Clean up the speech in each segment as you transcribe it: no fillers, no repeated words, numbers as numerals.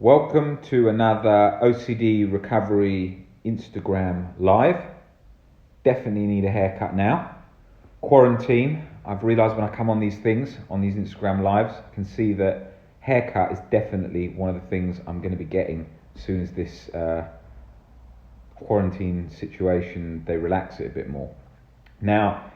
Welcome to another OCD recovery Instagram live. Definitely need a haircut now. Quarantine, I've realised when I come on these things, on these Instagram lives, I can see that haircut is definitely one of the things I'm going to be getting as soon as this quarantine situation, they relax it a bit more. Now,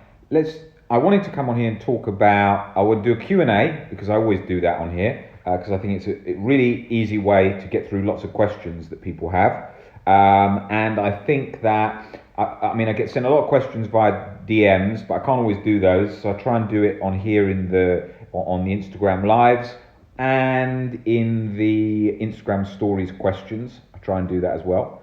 I wanted to come on here and talk about, I would do a Q&A because I always do that on here. Because I think it's a really easy way to get through lots of questions that people have. And I think that, I get sent a lot of questions via DMs, but I can't always do those. So I try and do it on here on the Instagram lives and in the Instagram stories questions. I try and do that as well.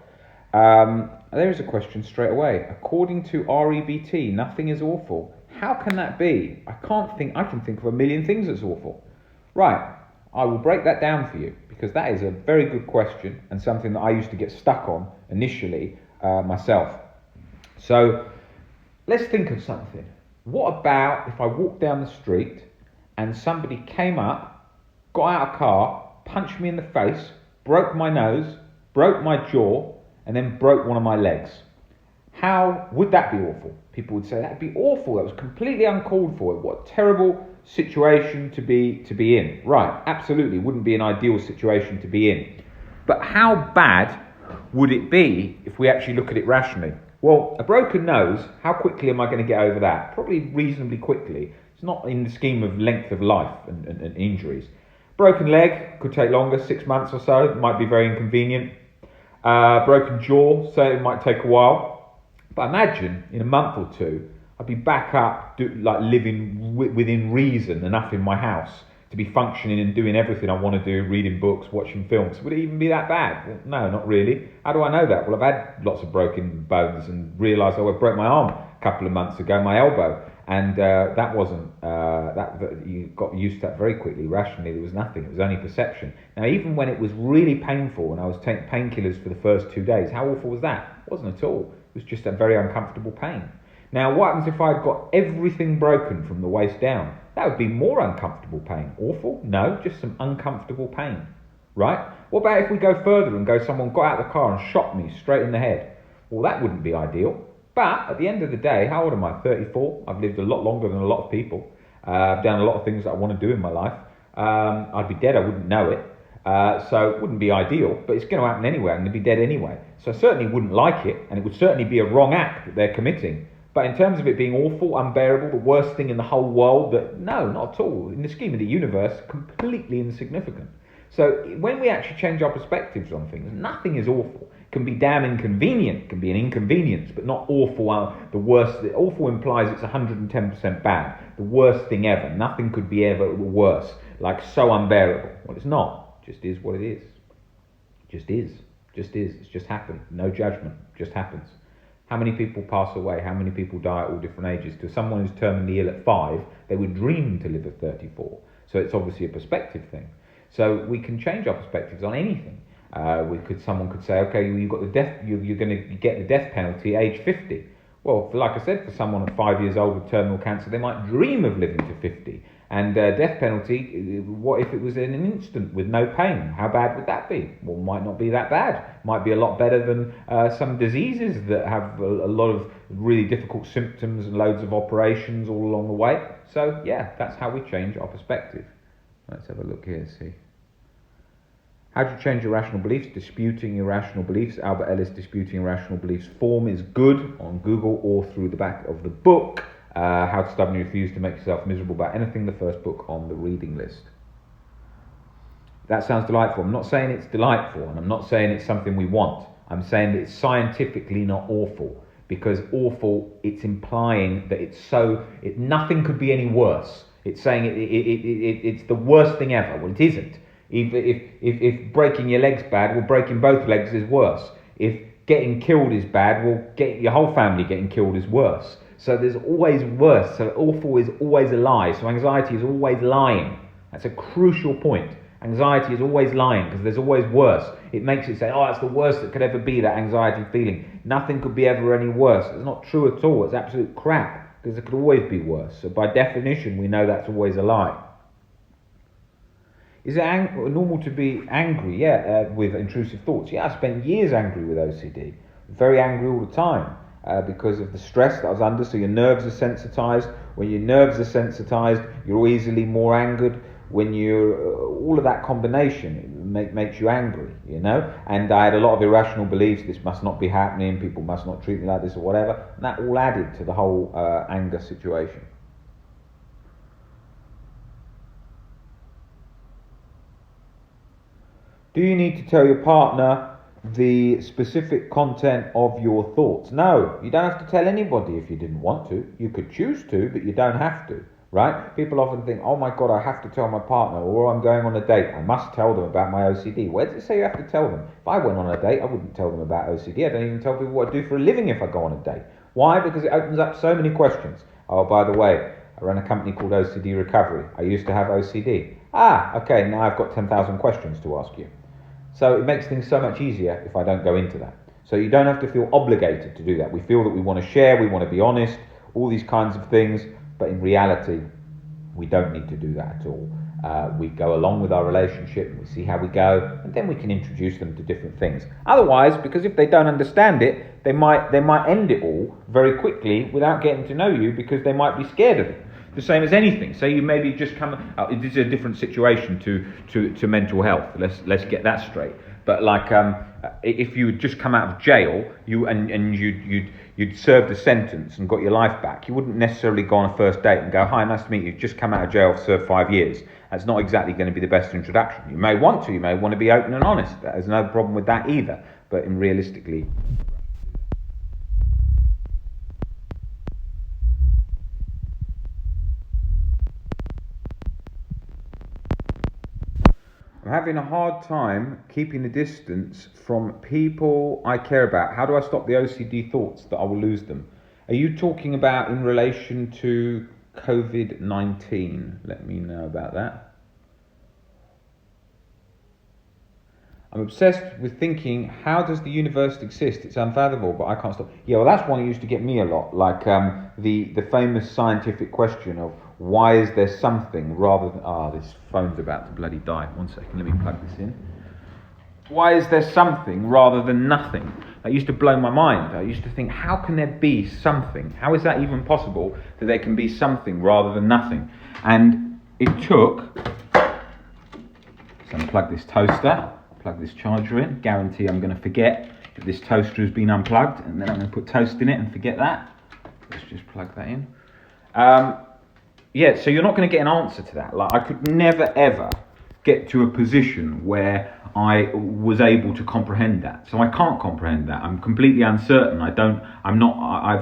There is a question straight away. According to REBT, nothing is awful. How can that be? I can think of a million things that's awful. Right. I will break that down for you because that is a very good question and something that I used to get stuck on initially myself. So let's think of something. What about if I walked down the street and somebody came up, got out a car, punched me in the face, broke my nose, broke my jaw, and then broke one of my legs? How would that be awful? People would say that'd be awful. That was completely uncalled for. What a terrible situation to be in. Right, absolutely, wouldn't be an ideal situation to be in. But how bad would it be if we actually look at it rationally? Well, a broken nose, how quickly am I going to get over that? Probably reasonably quickly. It's not in the scheme of length of life and injuries. Broken leg could take longer, 6 months or so. It might be very inconvenient. Broken jaw, so it might take a while. But imagine in a month or two, I'd be back up, living within reason enough in my house to be functioning and doing everything I want to do, reading books, watching films. Would it even be that bad? Well, no, not really. How do I know that? Well, I've had lots of broken bones and realised I broke my arm a couple of months ago, my elbow. And that wasn't, you got used to that very quickly. Rationally, there was nothing. It was only perception. Now, even when it was really painful and I was taking painkillers for the first 2 days, how awful was that? It wasn't at all. It was just a very uncomfortable pain. Now, what happens if I'd got everything broken from the waist down? That would be more uncomfortable pain. Awful? No, just some uncomfortable pain, right? What about if we go further and someone got out of the car and shot me straight in the head? Well, that wouldn't be ideal. But at the end of the day, how old am I? 34. I've lived a lot longer than a lot of people. I've done a lot of things that I want to do in my life. I'd be dead, I wouldn't know it. So it wouldn't be ideal, but it's going to happen anyway. I'm going to be dead anyway. So I certainly wouldn't like it, and it would certainly be a wrong act that they're committing. But in terms of it being awful, unbearable, the worst thing in the whole world, no, not at all. In the scheme of the universe, completely insignificant. So when we actually change our perspectives on things, nothing is awful. It can be damn inconvenient, it can be an inconvenience, but not awful. The worst. Awful implies it's 110% bad. The worst thing ever. Nothing could be ever worse. Like so unbearable. Well, it's not. It just is what it is. It just is. Just is. It's just happened. No judgment. It just happens. How many people pass away? How many people die at all different ages? To someone who's terminally ill at 5, they would dream to live at 34. So it's obviously a perspective thing. So we can change our perspectives on anything. Someone could say, okay, you've got the death. You're going to get the death penalty at age 50. Well, like I said, for someone at 5 years old with terminal cancer, they might dream of living to 50. And death penalty, what if it was in an instant with no pain? How bad would that be? Well, might not be that bad. Might be a lot better than some diseases that have a lot of really difficult symptoms and loads of operations all along the way. So, yeah, that's how we change our perspective. Let's have a look here, see. How do you change irrational beliefs? Disputing irrational beliefs. Albert Ellis, Disputing Irrational Beliefs form is good on Google or through the back of the book. How to Stubbornly Refuse to Make Yourself Miserable About Anything, the first book on the reading list. That sounds delightful. I'm not saying it's delightful, and I'm not saying it's something we want. I'm saying that it's scientifically not awful, because awful, it's implying that nothing could be any worse. It's saying it's the worst thing ever. Well, it isn't. If breaking your leg's bad, well, breaking both legs is worse. If getting killed is bad, well, your whole family getting killed is worse. So there's always worse. So awful is always a lie. So anxiety is always lying. That's a crucial point. Anxiety is always lying because there's always worse. It makes it say, oh, that's the worst that could ever be, that anxiety feeling. Nothing could be ever any worse. It's not true at all. It's absolute crap because it could always be worse. So by definition, we know that's always a lie. Is it normal to be angry? Yeah, with intrusive thoughts. Yeah, I spent years angry with OCD. Very angry all the time because of the stress that I was under. So your nerves are sensitized. When your nerves are sensitized, you're easily more angered. When you're all of that combination makes you angry, you know. And I had a lot of irrational beliefs. This must not be happening. People must not treat me like this or whatever. And that all added to the whole anger situation. Do you need to tell your partner the specific content of your thoughts? No, you don't have to tell anybody if you didn't want to. You could choose to, but you don't have to, right? People often think, oh my God, I have to tell my partner, or I'm going on a date, I must tell them about my OCD. Where does it say you have to tell them? If I went on a date, I wouldn't tell them about OCD. I don't even tell people what I do for a living if I go on a date. Why? Because it opens up so many questions. Oh, by the way, I run a company called OCD Recovery. I used to have OCD. Okay, now I've got 10,000 questions to ask you. So it makes things so much easier if I don't go into that. So you don't have to feel obligated to do that. We feel that we want to share, we want to be honest, all these kinds of things, but in reality, we don't need to do that at all. We go along with our relationship, and we see how we go, and then we can introduce them to different things. Otherwise, because if they don't understand it, they might end it all very quickly without getting to know you because they might be scared of it. The same as anything. So you maybe just come. This is a different situation to mental health. Let's get that straight. But like, if you had just come out of jail, you'd served a sentence and got your life back, you wouldn't necessarily go on a first date and go, "Hi, nice to meet you. Just come out of jail, served 5 years." That's not exactly going to be the best introduction. You may want to be open and honest. There's no problem with that either. But realistically. I'm having a hard time keeping the distance from people I care about. How do I stop the OCD thoughts that I will lose them? Are you talking about in relation to COVID-19? Let me know about that. I'm obsessed with thinking, how does the universe exist? It's unfathomable, but I can't stop. Yeah, well, that's one that used to get me a lot. Like the famous scientific question of why is there something rather than... this phone's about to bloody die. 1 second, let me plug this in. Why is there something rather than nothing? That used to blow my mind. I used to think, how can there be something? How is that even possible that there can be something rather than nothing? And it took... So unplug this toaster. Plug this charger in. Guarantee I'm going to forget that this toaster has been unplugged, and then I'm going to put toast in it and forget that. Let's just plug that in. So you're not going to get an answer to that. Like, I could never ever get to a position where I was able to comprehend that. So I can't comprehend that. I'm completely uncertain. I've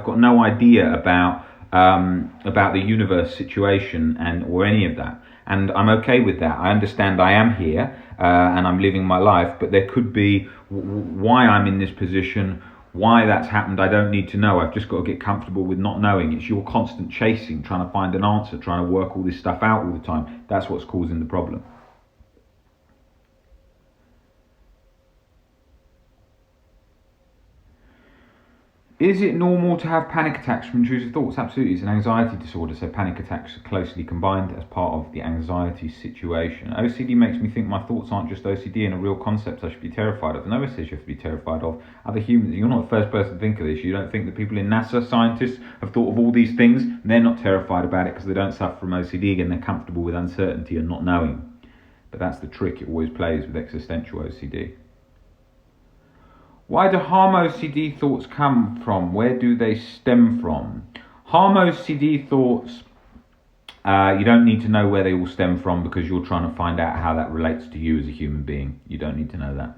got no idea about the universe situation or any of that. And I'm okay with that. I understand I am here and I'm living my life, but there could be why I'm in this position, why that's happened, I don't need to know. I've just got to get comfortable with not knowing. It's your constant chasing, trying to find an answer, trying to work all this stuff out all the time. That's what's causing the problem. Is it normal to have panic attacks from intrusive thoughts? Absolutely, it's an anxiety disorder, so panic attacks are closely combined as part of the anxiety situation. OCD makes me think my thoughts aren't just OCD and a real concept I should be terrified of. No one says you have to be terrified of other humans. You're not the first person to think of this. You don't think that people in NASA, scientists, have thought of all these things. They're not terrified about it because they don't suffer from OCD and they're comfortable with uncertainty and not knowing. But that's the trick it always plays with existential OCD. Why do harm OCD thoughts come from? Where do they stem from? Harm OCD thoughts, you don't need to know where they all stem from because you're trying to find out how that relates to you as a human being. You don't need to know that.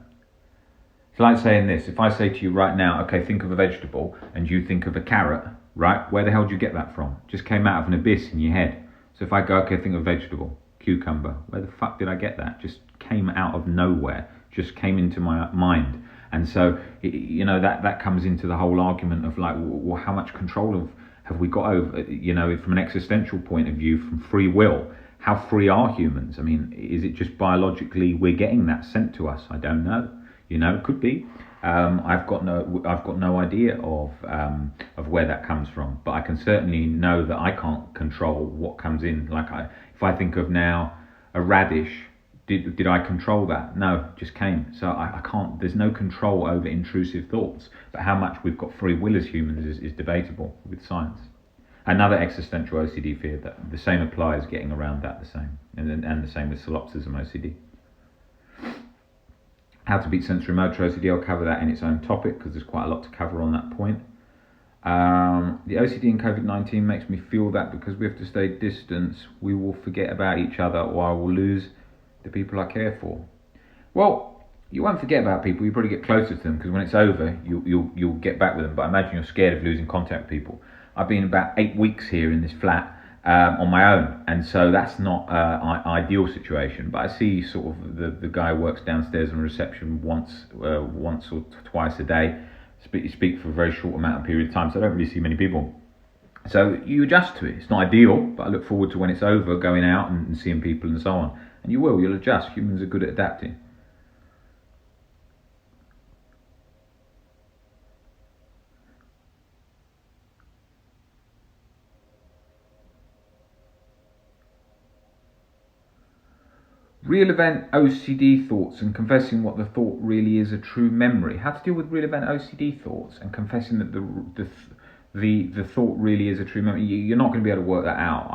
It's like saying this. If I say to you right now, okay, think of a vegetable, and you think of a carrot, right? Where the hell did you get that from? It just came out of an abyss in your head. So if I go, okay, think of a vegetable, cucumber, where the fuck did I get that? Just came out of nowhere, just came into my mind. And so, that comes into the whole argument of like, well, how much control have we got over, from an existential point of view, from free will? How free are humans? I mean, is it just biologically we're getting that sent to us? I don't know. It could be. I've got no idea of where that comes from, but I can certainly know that I can't control what comes in. Like if I think of now a radish Did I control that? No, just came. So I can't, there's no control over intrusive thoughts. But how much we've got free will as humans is debatable with science. Another existential OCD fear, that the same applies, getting around that the same. And the same with solipsism OCD. How to beat sensory motor OCD, I'll cover that in its own topic because there's quite a lot to cover on that point. The OCD in COVID-19 makes me feel that because we have to stay distance, we will forget about each other, or I will lose the people I care for. Well, you won't forget about people, you probably get closer to them because when it's over, you'll get back with them. But I imagine you're scared of losing contact with people. I've been about 8 weeks here in this flat on my own, and so that's not an ideal situation. But I see sort of the guy who works downstairs in reception once or twice a day. Speak for a very short amount of period of time, so I don't really see many people. So you adjust to it. It's not ideal, but I look forward to when it's over, going out and seeing people and so on. And you'll adjust. Humans are good at adapting. Real event OCD thoughts and confessing what the thought really is a true memory. How to deal with real event OCD thoughts and confessing that the thought really is a true memory. You're not going to be able to work that out.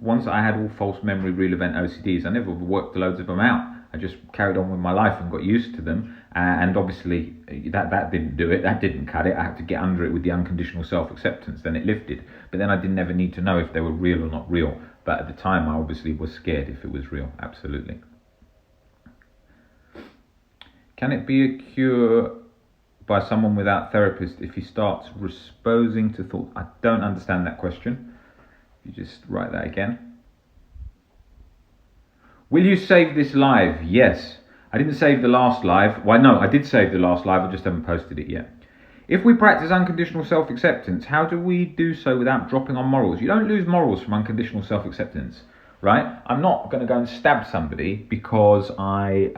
Once I had all false memory real event OCDs, I never worked loads of them out. I just carried on with my life and got used to them. And obviously that didn't do it. That didn't cut it. I had to get under it with the unconditional self-acceptance. Then it lifted. But then I didn't ever need to know if they were real or not real. But at the time, I obviously was scared if it was real. Absolutely. Can it be a cure by someone without therapist if he starts responding to thoughts? I don't understand that question. You just write that again. Will you save this live? Yes. I didn't save the last live. Well, no, I did save the last live. I just haven't posted it yet. If we practice unconditional self-acceptance, how do we do so without dropping on morals? You don't lose morals from unconditional self-acceptance, right? I'm not going to go and stab somebody because I've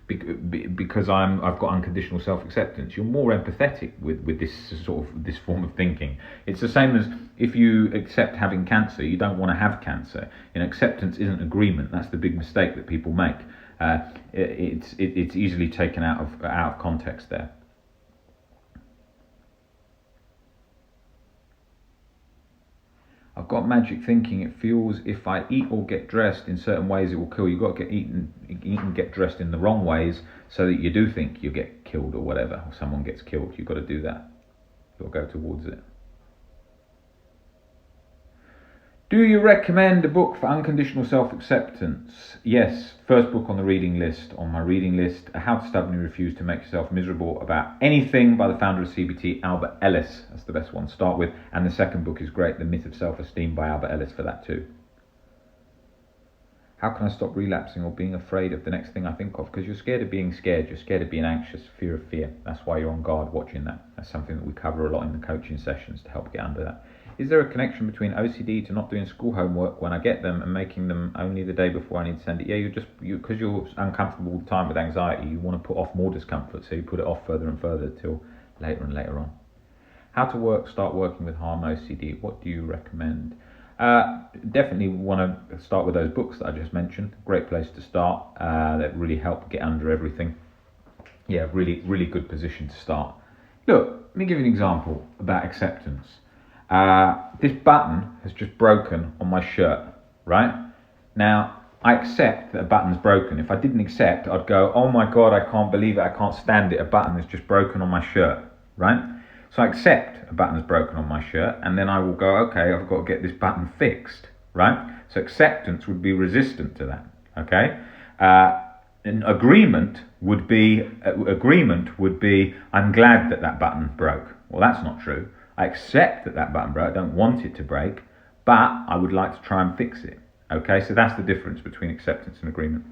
got unconditional self-acceptance. You're more empathetic with this form of thinking. It's the same as if you accept having cancer, you don't want to have cancer. Acceptance isn't agreement. That's the big mistake that people make. It's easily taken out of context there. I've got magic thinking. It feels if I eat or get dressed in certain ways, it will kill. You've got to eat and get dressed in the wrong ways so that you do think you get killed or whatever, or someone gets killed. You've got to do that. You've got to go towards it. Do you recommend a book for unconditional self-acceptance? Yes, first book on the reading list, on my reading list, How to Stubbornly Refuse to Make Yourself Miserable About Anything by the founder of CBT, Albert Ellis. That's the best one to start with. And the second book is great, The Myth of Self-Esteem by Albert Ellis for that too. How can I stop relapsing or being afraid of the next thing I think of? Because you're scared of being scared, you're scared of being anxious, fear of fear. That's why you're on guard watching that. That's something that we cover a lot in the coaching sessions to help get under that. Is there a connection between OCD to not doing school homework when I get them and making them only the day before I need to send it? Yeah, because you're uncomfortable all the time with anxiety, you want to put off more discomfort, so you put it off further and further till later and later on. How to start working with harm OCD? What do you recommend? Definitely want to start with those books that I just mentioned. Great place to start. That really help get under everything. Yeah, really, really good position to start. Look, let me give you an example about acceptance. This button has just broken on my shirt, right? Now, I accept that a button's broken. If I didn't accept, I'd go, oh my God, I can't believe it, I can't stand it, a button has just broken on my shirt, right? So I accept a button is broken on my shirt, and then I will go, okay, I've got to get this button fixed, right? So acceptance would be resistant to that, okay? An agreement would be, I'm glad that button broke. Well, that's not true. I accept that button broke, I don't want it to break, but I would like to try and fix it, okay? So that's the difference between acceptance and agreement.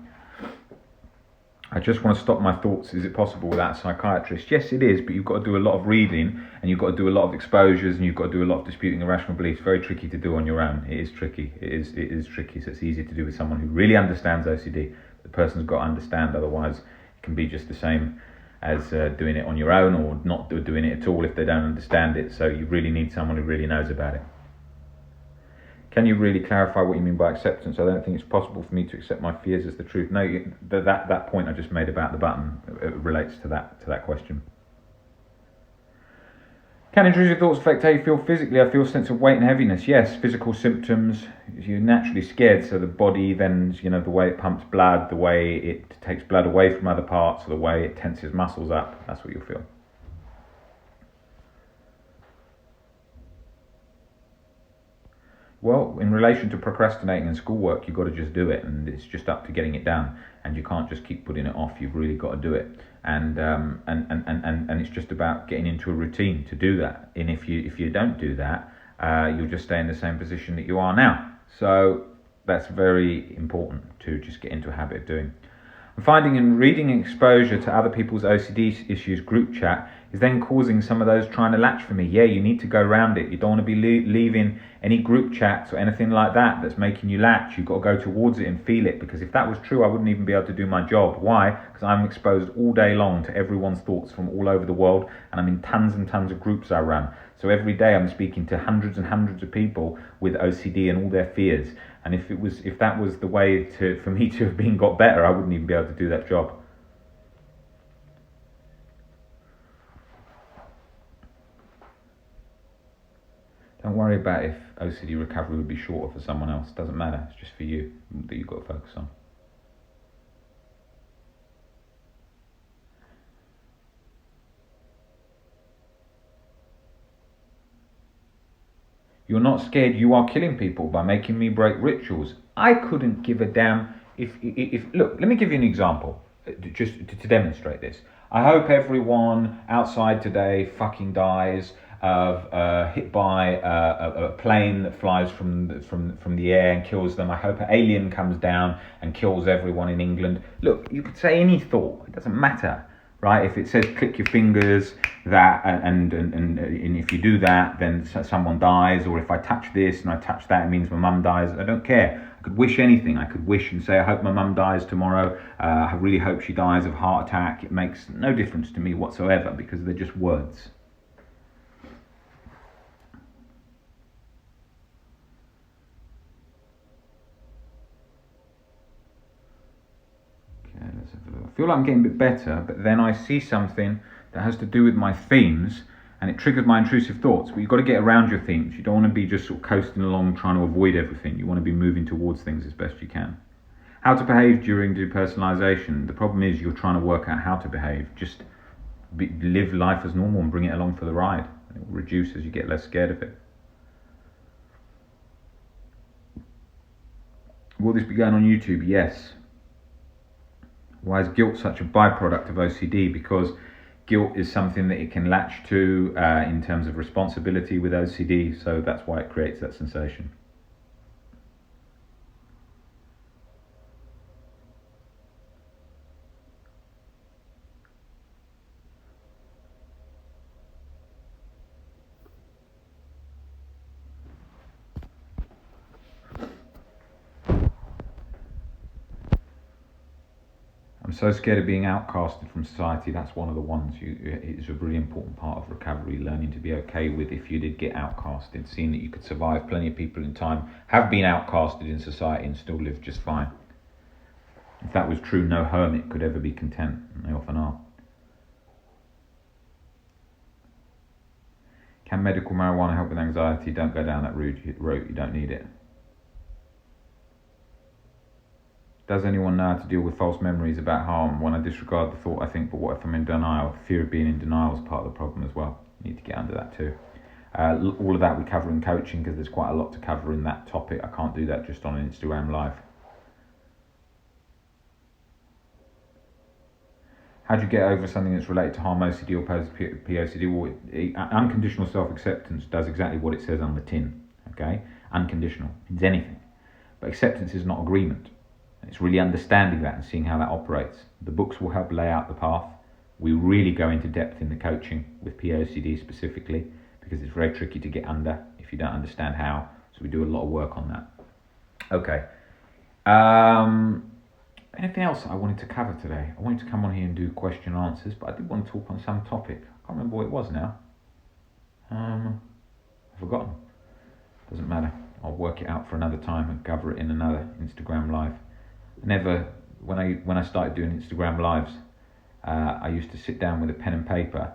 I just want to stop my thoughts. Is it possible without a psychiatrist? Yes, it is, but you've got to do a lot of reading and you've got to do a lot of exposures and you've got to do a lot of disputing irrational beliefs. Very tricky to do on your own. It is tricky. It is tricky. So it's easier to do with someone who really understands OCD. The person's got to understand, otherwise it can be just the same as doing it on your own or not doing it at all if they don't understand it. So you really need someone who really knows about it. Can you really clarify what you mean by acceptance? I don't think it's possible for me to accept my fears as the truth. No, that point I just made about the button relates to that question. Can intrusive thoughts affect how you feel physically? I feel a sense of weight and heaviness. Yes, physical symptoms. You're naturally scared, so the body then, the way it pumps blood, the way it takes blood away from other parts, the way it tenses muscles up, that's what you'll feel. Well, in relation to procrastinating and schoolwork, you've got to just do it, and it's just up to getting it done. And you can't just keep putting it off. You've really got to do it, and it's just about getting into a routine to do that. And if you don't do that, you'll just stay in the same position that you are now. So that's very important to just get into a habit of doing. And finding and reading exposure to other people's OCD issues group chat is then causing some of those trying to latch for me. Yeah, you need to go around it. You don't want to be leaving any group chats or anything like that that's making you latch. You've got to go towards it and feel it, because if that was true, I wouldn't even be able to do my job. Why? Because I'm exposed all day long to everyone's thoughts from all over the world, and I'm in tons and tons of groups I run. So every day I'm speaking to hundreds and hundreds of people with OCD and all their fears. And if that was the way for me to have been got better, I wouldn't even be able to do that job. Don't worry about if OCD recovery would be shorter for someone else. Doesn't matter. It's just for you that you've got to focus on. You're not scared. You are killing people by making me break rituals. I couldn't give a damn if look, let me give you an example, just to demonstrate this. I hope everyone outside today fucking dies hit by a plane that flies from the air and kills them. I hope an alien comes down and kills everyone in England. Look, you could say any thought. It doesn't matter. Right, if it says click your fingers, that and if you do that, then someone dies. Or if I touch this and I touch that, it means my mum dies. I don't care. I could wish anything. I could wish and say, I hope my mum dies tomorrow. I really hope she dies of a heart attack. It makes no difference to me whatsoever, because they're just words. I feel like I'm getting a bit better, but then I see something that has to do with my themes, and it triggers my intrusive thoughts. But you've got to get around your themes. You don't want to be just sort of coasting along trying to avoid everything. You want to be moving towards things as best you can. How to behave during depersonalization. The problem is you're trying to work out how to behave. Just live life as normal and bring it along for the ride. It will reduce as you get less scared of it. Will this be going on YouTube? Yes. Why is guilt such a byproduct of OCD? Because guilt is something that it can latch to in terms of responsibility with OCD, so that's why it creates that sensation. I'm so scared of being outcasted from society. That's one of the ones. It's a really important part of recovery, learning to be okay with if you did get outcasted, seeing that you could survive. Plenty of people in time have been outcasted in society and still live just fine. If that was true, no hermit could ever be content, and they often are. Can medical marijuana help with anxiety? Don't go down that route, you don't need it. Does anyone know how to deal with false memories about harm? When I disregard the thought, I think, but what if I'm in denial? Fear of being in denial is part of the problem as well. You need to get under that too. All of that we cover in coaching, because there's quite a lot to cover in that topic. I can't do that just on an Instagram live. How do you get over something that's related to harm, OCD or POCD? Well, unconditional self-acceptance does exactly what it says on the tin. Okay, unconditional means anything, but acceptance is not agreement. It's really understanding that and seeing how that operates. The books will help lay out the path. We really go into depth in the coaching with POCD specifically, because it's very tricky to get under if you don't understand how. So we do a lot of work on that. Okay. Anything else I wanted to cover today? I wanted to come on here and do question and answers, but I did want to talk on some topic. I can't remember what it was now. I've forgotten. Doesn't matter. I'll work it out for another time and cover it in another Instagram live. When I started doing Instagram lives, I used to sit down with a pen and paper,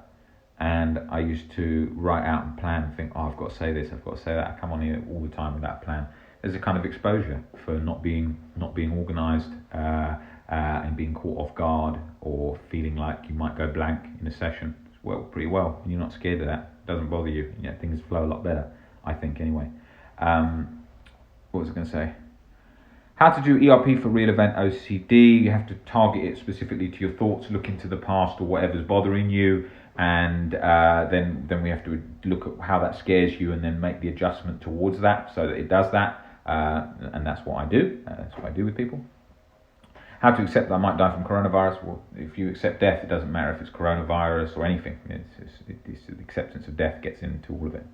and I used to write out and plan and think, oh, I've got to say this, I've got to say that. I come on here all the time without a plan. There's a kind of exposure for not being organised and being caught off guard or feeling like you might go blank in a session. It's worked pretty well, and you're not scared of that. It doesn't bother you. Things flow a lot better, I think, anyway. What was I going to say? How to do ERP for real event OCD. You have to target it specifically to your thoughts, look into the past or whatever's bothering you, and then we have to look at how that scares you and then make the adjustment towards that so that it does that. And that's what I do. That's what I do with people. How to accept that I might die from coronavirus. Well, if you accept death, it doesn't matter if it's coronavirus or anything. It's the acceptance of death gets into all of it.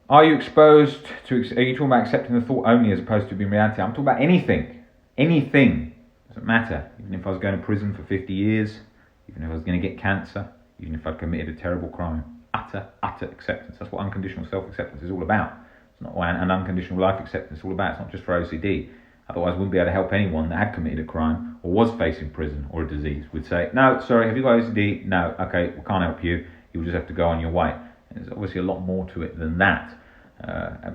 Are you exposed to? Are you talking about accepting the thought only as opposed to being reality? I'm talking about anything. Anything. Doesn't matter. Even if I was going to prison for 50 years, even if I was going to get cancer, even if I'd committed a terrible crime. Utter acceptance. That's what unconditional self-acceptance is all about. It's not what an unconditional life acceptance is all about. It's not just for OCD. Otherwise, I wouldn't be able to help anyone that had committed a crime or was facing prison or a disease. We'd say, no, sorry, have you got OCD? No, okay, we can't help you. You'll just have to go on your way. And there's obviously a lot more to it than that.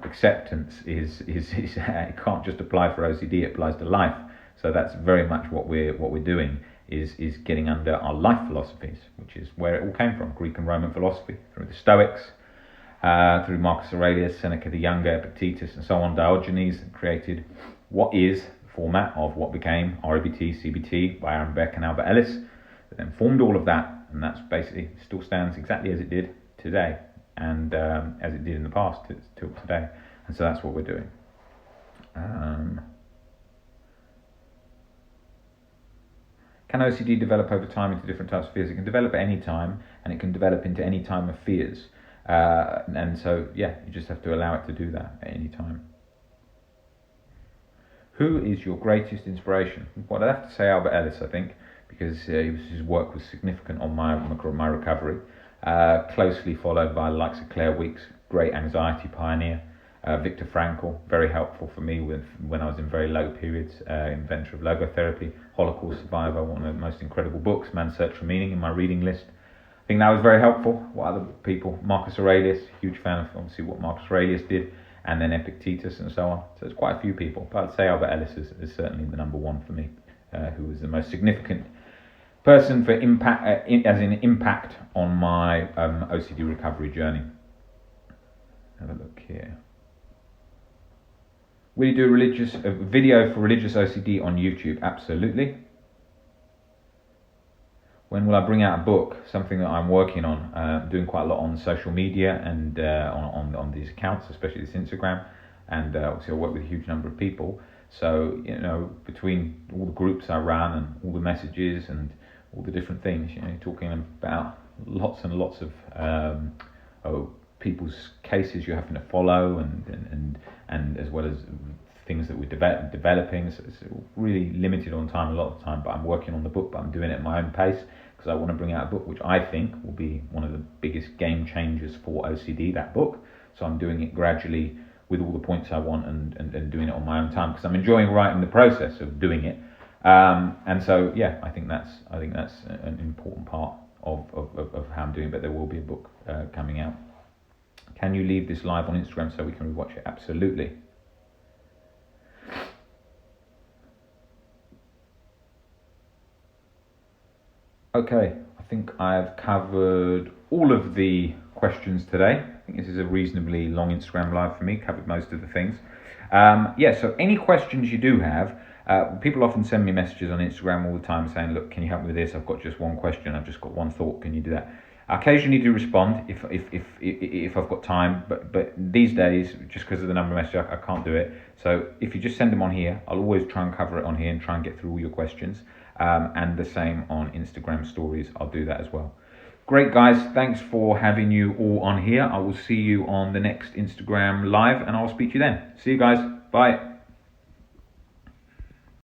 Acceptance is it can't just apply for OCD, it applies to life. So that's very much what we're doing is getting under our life philosophies, which is where it all came from, Greek and Roman philosophy, through the Stoics, through Marcus Aurelius, Seneca the Younger, Epictetus, and so on. Diogenes created what is the format of what became REBT, CBT by Aaron Beck and Albert Ellis, that then formed all of that, and that's basically still stands exactly as it did today, and as it did in the past till today, and so that's what we're doing. Can OCD develop over time into different types of fears? It can develop at any time, and it can develop into any time of fears, and so yeah, you just have to allow it to do that at any time. Who is your greatest inspiration? Well, I'd have to say Albert Ellis, I think, because his work was significant on my recovery. Closely followed by the likes of Claire Weeks, great anxiety pioneer. Viktor Frankl, very helpful for me when I was in very low periods. Inventor of logotherapy, Holocaust survivor, one of the most incredible books, Man's Search for Meaning, in my reading list. I think that was very helpful. What other people? Marcus Aurelius, huge fan of obviously what Marcus Aurelius did, and then Epictetus and so on. So it's quite a few people, but I'd say Albert Ellis is certainly the number one for me, who was the most significant person for impact, as in impact on my OCD recovery journey. Have a look here. Will you do a video for religious OCD on YouTube? Absolutely. When will I bring out a book? Something that I'm working on, doing quite a lot on social media and on these accounts, especially this Instagram, and obviously I work with a huge number of people. So between all the groups I run and all the messages and all the different things, talking about lots and lots of people's cases you're having to follow and as well as things that we're developing. So it's really limited on time a lot of the time, but I'm working on the book, but I'm doing it at my own pace because I want to bring out a book which I think will be one of the biggest game changers for OCD, that book. So I'm doing it gradually with all the points I want and doing it on my own time because I'm enjoying writing the process of doing it. And so yeah, I think that's an important part of how I'm doing it, but there will be a book coming out. Can you leave this live on Instagram so we can rewatch it? Absolutely. Okay, I think I've covered all of the questions today. I think this is a reasonably long Instagram live for me, covered most of the things. So any questions you do have, people often send me messages on Instagram all the time saying, look, can you help me with this? I've got just one question, I've just got one thought, can you do that? I occasionally do respond if I've got time, but these days, just because of the number of messages, I can't do it. So if you just send them on here, I'll always try and cover it on here and try and get through all your questions. And the same on Instagram stories, I'll do that as well. Great guys, thanks for having you all on here. I will see you on the next Instagram live and I'll speak to you then. See you guys, bye.